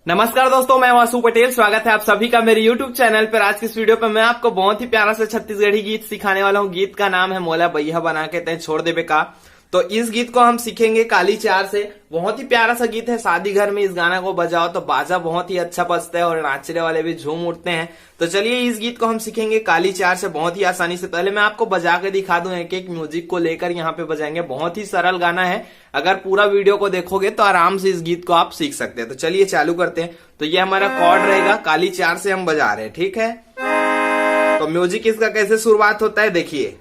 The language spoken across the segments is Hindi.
नमस्कार दोस्तों, मैं वासु पटेल। स्वागत है आप सभी का मेरे YouTube चैनल पर। आज की इस वीडियो पर मैं आपको बहुत ही प्यारा सा छत्तीसगढ़ी गीत सिखाने वाला हूँ। गीत का नाम है मोला बैहा बना के तय छोड़ देबे का। तो इस गीत को हम सीखेंगे काली चार से। बहुत ही प्यारा सा गीत है। शादी घर में इस गाना को बजाओ तो बाजा बहुत ही अच्छा बजता है और नाचने वाले भी झूम उठते हैं। तो चलिए इस गीत को हम सीखेंगे काली चार से बहुत ही आसानी से। पहले मैं आपको बजा के दिखा दूं, एक एक म्यूजिक को लेकर यहाँ पे बजाएंगे। बहुत ही सरल गाना है। अगर पूरा वीडियो को देखोगे तो आराम से इस गीत को आप सीख सकते हैं। तो चलिए चालू करते हैं। तो ये हमारा कॉर्ड रहेगा, काली चार से हम बजा रहे हैं, ठीक है। तो म्यूजिक इसका कैसे शुरुआत होता है देखिए।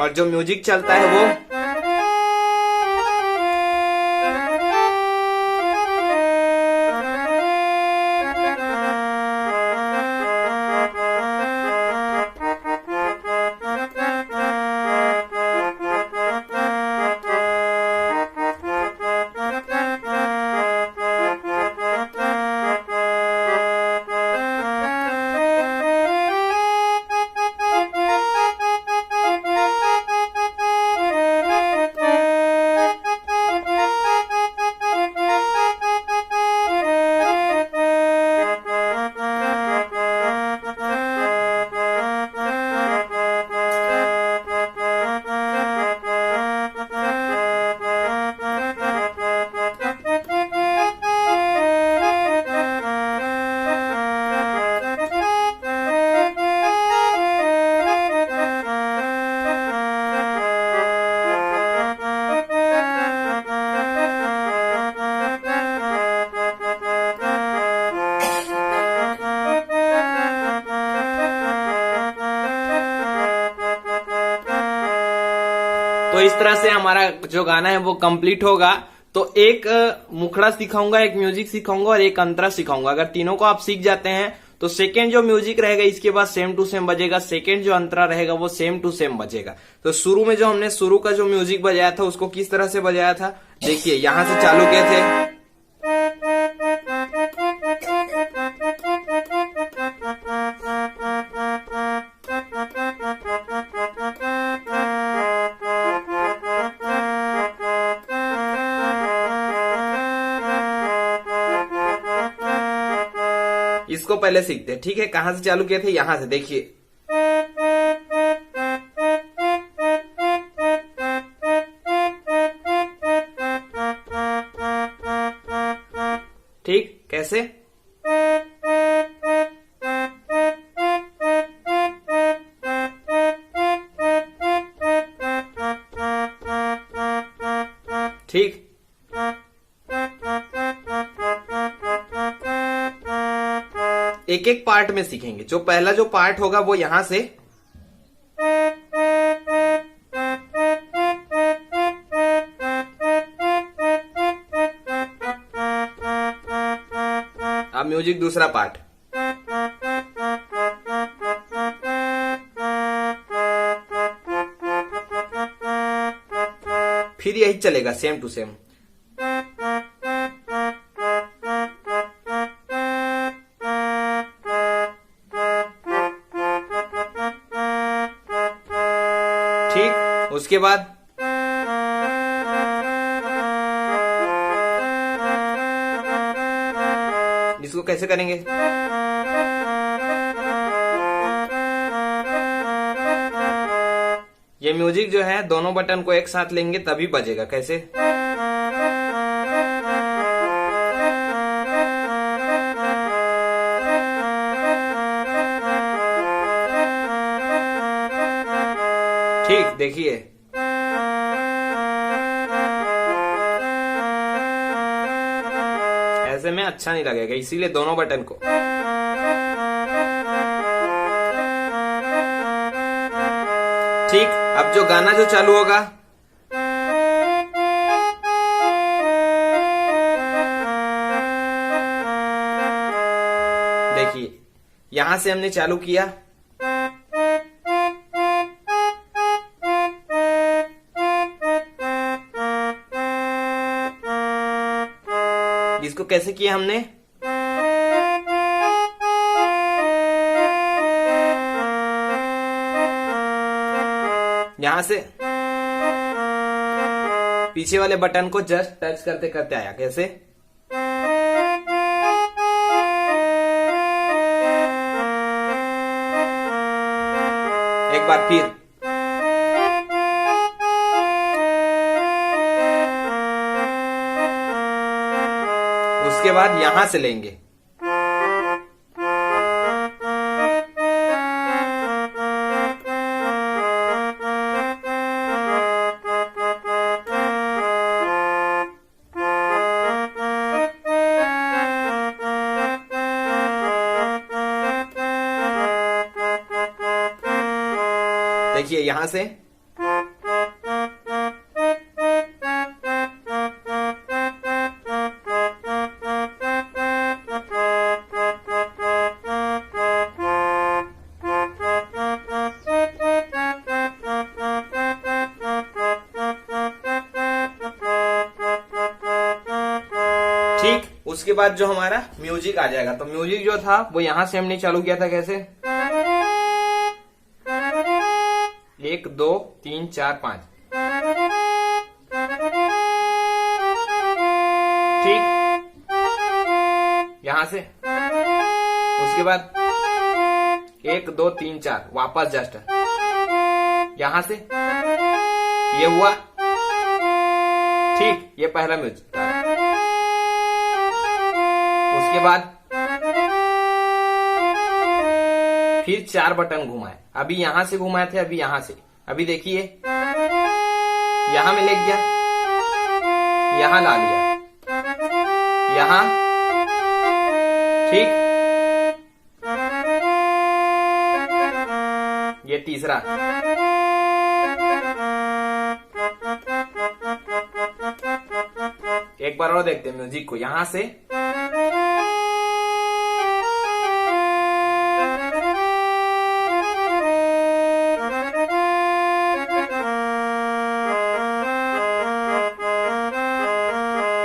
और जो म्यूजिक चलता है वो तो इस तरह से हमारा जो गाना है वो कंप्लीट होगा। तो एक मुखड़ा सिखाऊंगा, एक म्यूजिक सिखाऊंगा और एक अंतरा सिखाऊंगा। अगर तीनों को आप सीख जाते हैं तो सेकेंड जो म्यूजिक रहेगा इसके बाद सेम टू सेम बजेगा। सेकेंड जो अंतरा रहेगा वो सेम टू सेम बजेगा। तो शुरू में जो हमने शुरू का जो म्यूजिक बजाया था उसको किस तरह से बजाया था देखिए। यहां से चालू किए थे, इसको पहले सीखते हैं, ठीक है। कहां से चालू किए थे, यहां से देखिए। ठीक, कैसे? ठीक, एक एक पार्ट में सीखेंगे। जो पहला जो पार्ट होगा वो यहां से, अब म्यूजिक दूसरा पार्ट, फिर यही चलेगा सेम टू सेम। ठीक, उसके बाद इसको कैसे करेंगे, ये म्यूजिक जो है दोनों बटन को एक साथ लेंगे तभी बजेगा। कैसे? ठीक, देखिए ऐसे में अच्छा नहीं लगेगा, इसीलिए दोनों बटन को। ठीक, अब जो गाना जो चालू होगा, देखिए यहां से हमने चालू किया, इसको कैसे किया हमने, यहां से पीछे वाले बटन को जस्ट टच करते करते आया, कैसे, एक बार फिर, उसके बाद यहां से लेंगे, देखिए यहां से, ठीक, उसके बाद जो हमारा म्यूजिक आ जाएगा, तो म्यूजिक जो था वो यहां से हमने चालू किया था, कैसे, 1 2 3 4 5, ठीक, यहां से, उसके बाद 1 2 3 4 वापस जस्ट यहां से, ये हुआ, ठीक, ये पहला म्यूजिक था। उसके बाद फिर 4 बटन घुमाए, अभी यहां से घुमाए थे, अभी यहां से, अभी देखिए यहां में ले गया, यहां ला लिया, यहां, ठीक, ये तीसरा, एक बार और देखते हैं म्यूजिक को, यहां से,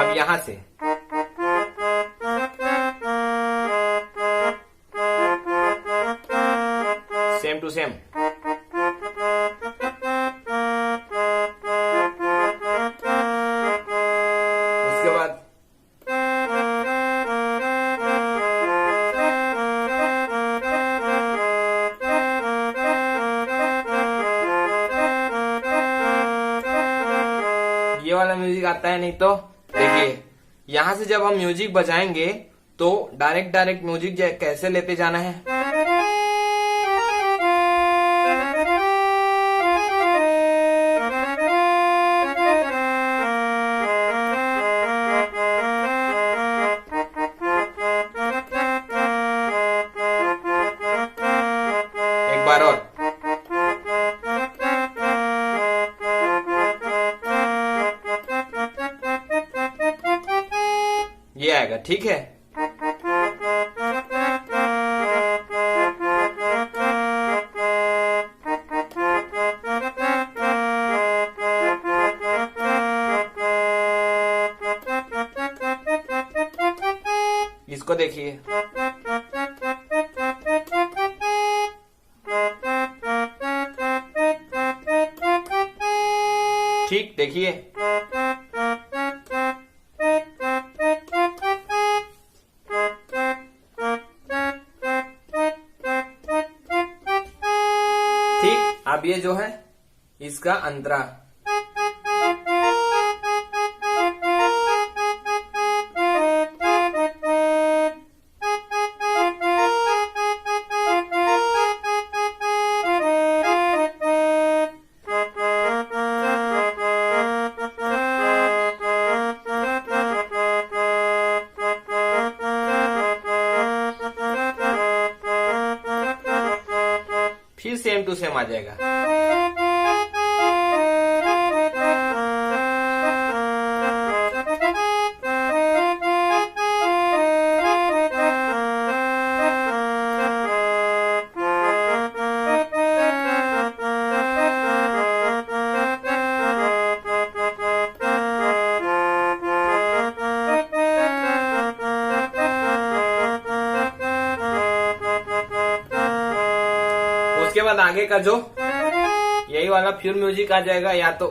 अब यहां से, सेम टू सेम, उसके बाद ये वाला म्यूजिक आता है, नहीं तो देखिए यहां से जब हम म्यूजिक बजाएंगे तो डायरेक्ट म्यूजिक कैसे लेते जाना है, एक बार और, ये आएगा, ठीक है। इसको देखिए, ठीक, देखिए ठीक, अब ये जो है इसका अंतरा, फिर सेम टू सेम आ जाएगा। उसके बाद आगे का जो यही वाला प्योर म्यूजिक आ जाएगा या तो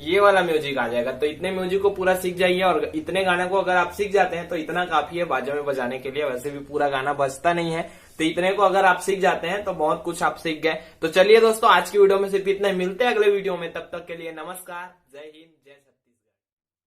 ये वाला म्यूजिक आ जाएगा। तो इतने म्यूजिक को पूरा सीख जाइए और इतने गाने को अगर आप सीख जाते हैं तो इतना काफी है बाजा में बजाने के लिए। वैसे भी पूरा गाना बजता नहीं है, तो इतने को अगर आप सीख जाते हैं तो बहुत कुछ आप सीख गए। तो चलिए दोस्तों, आज की वीडियो में सिर्फ इतना, मिलते हैं अगले वीडियो में। तब तक के लिए नमस्कार, जय हिंद, जय सत्य।